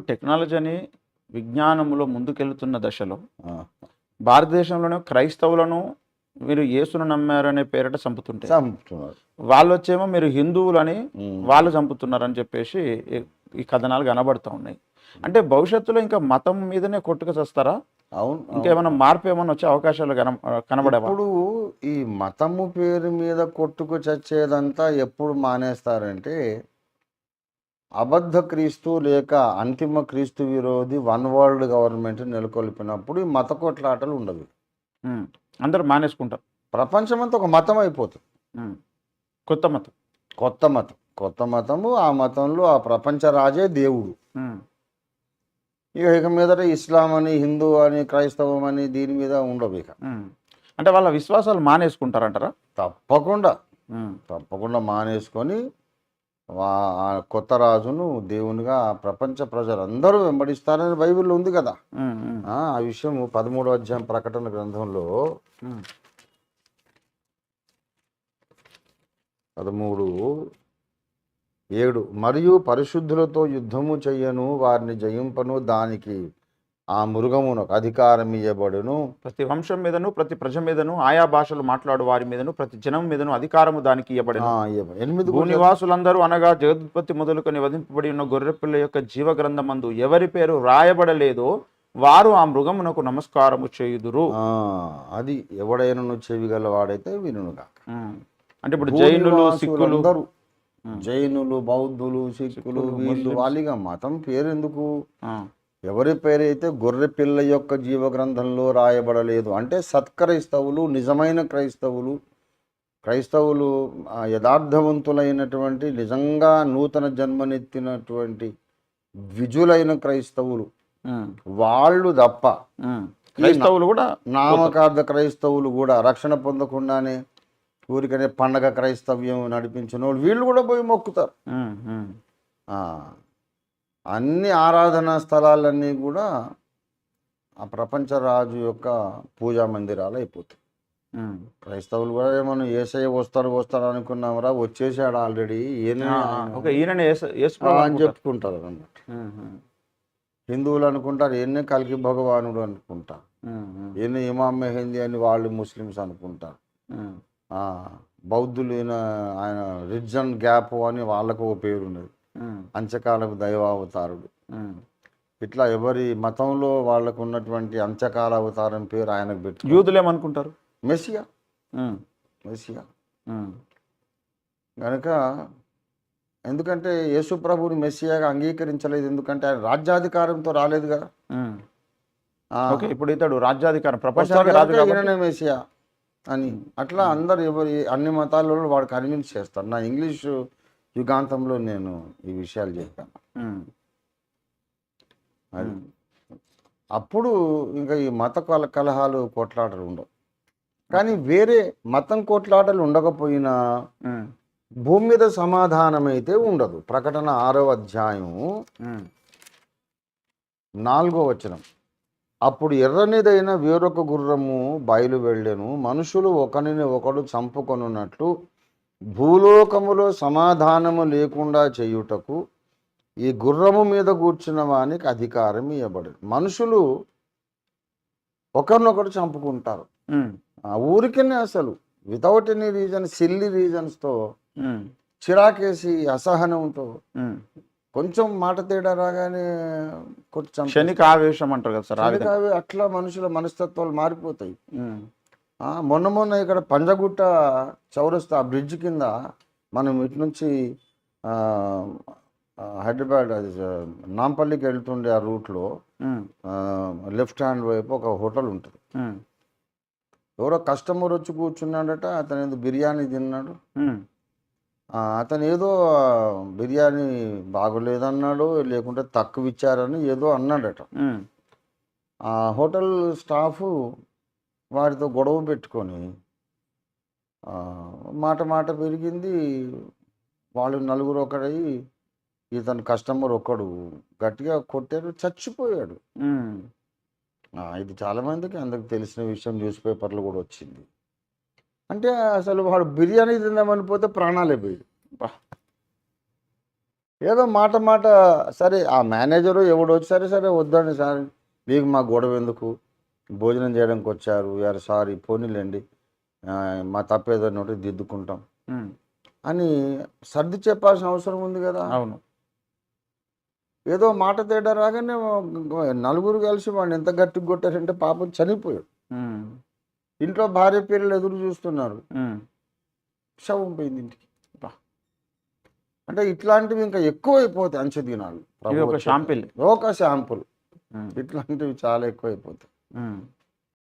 Technology అని విజ్ఞానంలో ముందుకెళ్తున్న దశలో ఆ, భారతదేశంలోనే క్రైస్తవులను మీరు యేసును నమ్మారనే పేరిట చంపుతుంటే చంపుతున్నారు. వాళ్ళు వచ్చేమో మీరు హిందువులని ఉమ్. వాళ్ళు చంపుతున్నారని చెప్పేసి ఈ కథనాలు కనబడుతూ ఉన్నాయి. అంటే భవిష్యత్తులో ఇంకా మతం మీదనే కొట్టుకు చస్తారా? అవును, అవును. ఇంకేమైనా మార్పు ఏమైనా వచ్చే అవకాశాలు కనబడవా? ఇప్పుడు ఈ మతము పేరు మీద కొట్టుకు చచ్చేదంతా ఎప్పుడు మానేస్తారంటే, అబద్ధ క్రీస్తు లేక అంతిమ క్రీస్తు విరోధి వన్ వరల్డ్ గవర్నమెంట్ నెలకొల్పినప్పుడు ఈ మత కొట్లాటలు ఉండవు. ఉమ్. అందరూ మానేసుకుంటారు. ప్రపంచమంతా ఒక మతం అయిపోతుంది. ఉమ్. కొత్త మతం. కొత్త మతము, ఆ మతంలో ఆ ప్రపంచ రాజే దేవుడు. ఉమ్. ఇక మీదట ఇస్లాం అని, హిందూ అని, క్రైస్తవం అని దీని మీద ఉండవు ఇక. ఉమ్. అంటే వాళ్ళ విశ్వాసాలు మానేసుకుంటారంటారా? తప్పకుండా ఉమ్. తప్పకుండా మానేసుకొని ఆ కొత్త రాజును దేవునిగా ప్రపంచ ప్రజలందరూ వెంబడిస్తారని బైబిల్లో ఉంది కదా. ఉమ్. ఉమ్. ఆ విషయం 13వ అధ్యాయం ప్రకటన గ్రంథంలో ఉమ్. 13:7 మరియు పరిశుద్ధులతో యుద్ధము చెయ్యను, వారిని జయింపను, దానికి ఆ మృగమునకు అధికారం ఇయ్యబడును. ప్రతి వంశం మీదను, ప్రతి ప్రజ మీదను, ఆయా భాషలు మాట్లాడు వారి మీదను, ప్రతి జనం మీదను అధికారము దానికి ఇవ్వబడెను. 8 భూనివాసులందరూ అనగా జగదుత్పత్తి మొదలుకొని వధింపబడి ఉన్న గొర్రెపిల్ల యొక్క జీవ గ్రంథమందు ఎవరి పేరు రాయబడలేదో వారు ఆ మృగమునకు నమస్కారము చేయుదురు. అది ఎవడైనా చెవి గలవాడైతే వినుగాక. అంటే ఇప్పుడు జైనులు, సిక్కులు, అందరూ జైనులు, బౌద్ధులు, సిక్కులు, వీళ్ళు వాళ్ళిగా మతం పేరు ఎందుకు? ఎవరి పేరైతే గొర్రె పిల్ల యొక్క జీవ గ్రంథంలో రాయబడలేదు అంటే సత్క్రైస్తవులు, నిజమైన క్రైస్తవులు యథార్థవంతులైనటువంటి, నిజంగా నూతన జన్మనెత్తినటువంటి ద్విజులైన క్రైస్తవులు వాళ్ళు తప్ప క్రైస్తవులు కూడా, నామకార్థ క్రైస్తవులు కూడా రక్షణ పొందకుండానే ఊరికనే పండగ క్రైస్తవ్యం నడిపించిన వాళ్ళు వీళ్ళు కూడా పోయి మొక్కుతారు. అన్ని ఆరాధనా స్థలాలన్నీ కూడా ఆ ప్రపంచ రాజు యొక్క పూజా మందిరాలు అయిపోతాయి. క్రైస్తవులు కూడా ఏమన్నా యేసయ్య వస్తాడు అనుకున్నామరా, వచ్చేసాడు ఆల్రెడీ ఈయననే అని చెప్పుకుంటారు అన్నమాట. హిందువులు అనుకుంటారు ఈయన్నే కల్కి భగవానుడు అనుకుంటారు, ఈయన ఇమామ్ మెహందీ అని వాళ్ళు ముస్లిమ్స్ అనుకుంటారు. బౌద్ధులు ఆయన రిడ్జన్ గ్యాప్ అని వాళ్ళకు ఓ పేరు ఉన్నది, అంచకాలకు దైవావతారుడు. ఇట్లా ఎవరి మతంలో వాళ్ళకు ఉన్నటువంటి అంచకాల అవతారం పేరు ఆయనకు పెట్టి యూదులు ఏమనుకుంటారు? మెస్సియా కనుక. ఎందుకంటే యేసు ప్రభుని మెస్సియాగా అంగీకరించలేదు, ఎందుకంటే ఆయన రాజ్యాధికారంతో రాలేదు కదా. ఇప్పుడు ఇతడు రాజ్యాధికారం ప్రపంచానికి మెస్సియా అని అట్లా అందరు అన్ని మతాలలో వాడు కన్విన్స్ చేస్తారు. నా ఇంగ్లీషు యుగాంతంలో నేను ఈ విషయాలు చెప్పాను. అది అప్పుడు ఇంకా ఈ మత కలహాలు కొట్లాటలు ఉండవు. కానీ వేరే మతం కొట్లాటలు ఉండకపోయినా భూమి మీద సమాధానం అయితే ఉండదు. ప్రకటన 6వ అధ్యాయం 4వ వచనం. అప్పుడు ఎర్రనిదైన వేరొక గుర్రము బయలు వెళ్ళెను, మనుషులు ఒకరిని ఒకడు చంపుకొనున్నట్లు భూలోకములో సమాధానము లేకుండా చేయుటకు ఈ గుర్రము మీద కూర్చున్న వానికి అధికారం ఇవ్వబడదు. మనుషులు ఒకరినొకరు చంపుకుంటారు ఊరికనే, అసలు వితౌట్ ఎనీ రీజన్, సిల్లీ రీజన్స్తో, చిరాకేసి అసహనంతో, కొంచెం మాట తేడా రాగానే కొంచెం క్షణిక ఆవేశం అంటారు కదా సార్, అట్లా మనుషుల మనస్తత్వాలు మారిపోతాయి. మొన్న ఇక్కడ పంజగుట్ట చౌరస్తా బ్రిడ్జ్ కింద మనం ఇటు నుంచి హైదరాబాద్ అది నాంపల్లికి వెళ్తుండే ఆ రూట్లో లెఫ్ట్ హ్యాండ్ వైపు ఒక హోటల్ ఉంటుంది. ఎవరో కస్టమర్ వచ్చి కూర్చున్నాడట, అతను ఏదో బిర్యానీ తిన్నాడు. అతను ఏదో బిర్యానీ బాగోలేదన్నాడు, లేకుంటే తక్కువ ఇచ్చారని ఏదో అన్నాడట. ఆ హోటల్ స్టాఫ్ వారితో గొడవ పెట్టుకొని మాట పెరిగింది. వాళ్ళు నలుగురు ఒకడయి ఇతను కస్టమర్ ఒకడు గట్టిగా కొట్టారు, చచ్చిపోయాడు. ఇది చాలామందికి అందరికి తెలిసిన విషయం, న్యూస్ పేపర్లో కూడా వచ్చింది. అంటే అసలు వాడు బిర్యానీ తిందామని పోతే ప్రాణాలే పోయి. ఏదో మాట మాట సరే ఆ మేనేజరు ఎవడు వచ్చి సరే సరే వద్దండి సార్ మీకు మా గొడవ ఎందుకు భోజనం చేయడానికి వచ్చారు యారు సారీ పోనీలేండి మా తప్పేదో నోటి దిద్దుకుంటాం ఉమ్, అని సర్ది చెప్పాల్సిన అవసరం ఉంది కదా. అవును. ఏదో మాట తేడా రాగానే నలుగురు కలిసి వాడిని ఎంత గట్టిగా కొట్టారంటే పాపం చనిపోయాడు. ఉమ్, ఇంట్లో భార్య పిల్లలు ఎదురు చూస్తున్నారు, ఉమ్, శవం పోయింది ఇంటికి. బా. అంటే ఇట్లాంటివి ఇంకా ఎక్కువ అయిపోతాయి అంచె దినాలు. ఇది ఒక షాంపిల్. ఒక శాంపుల్ ఉమ్, ఇట్లాంటివి చాలా ఎక్కువ అయిపోతాయి. ఉమ్.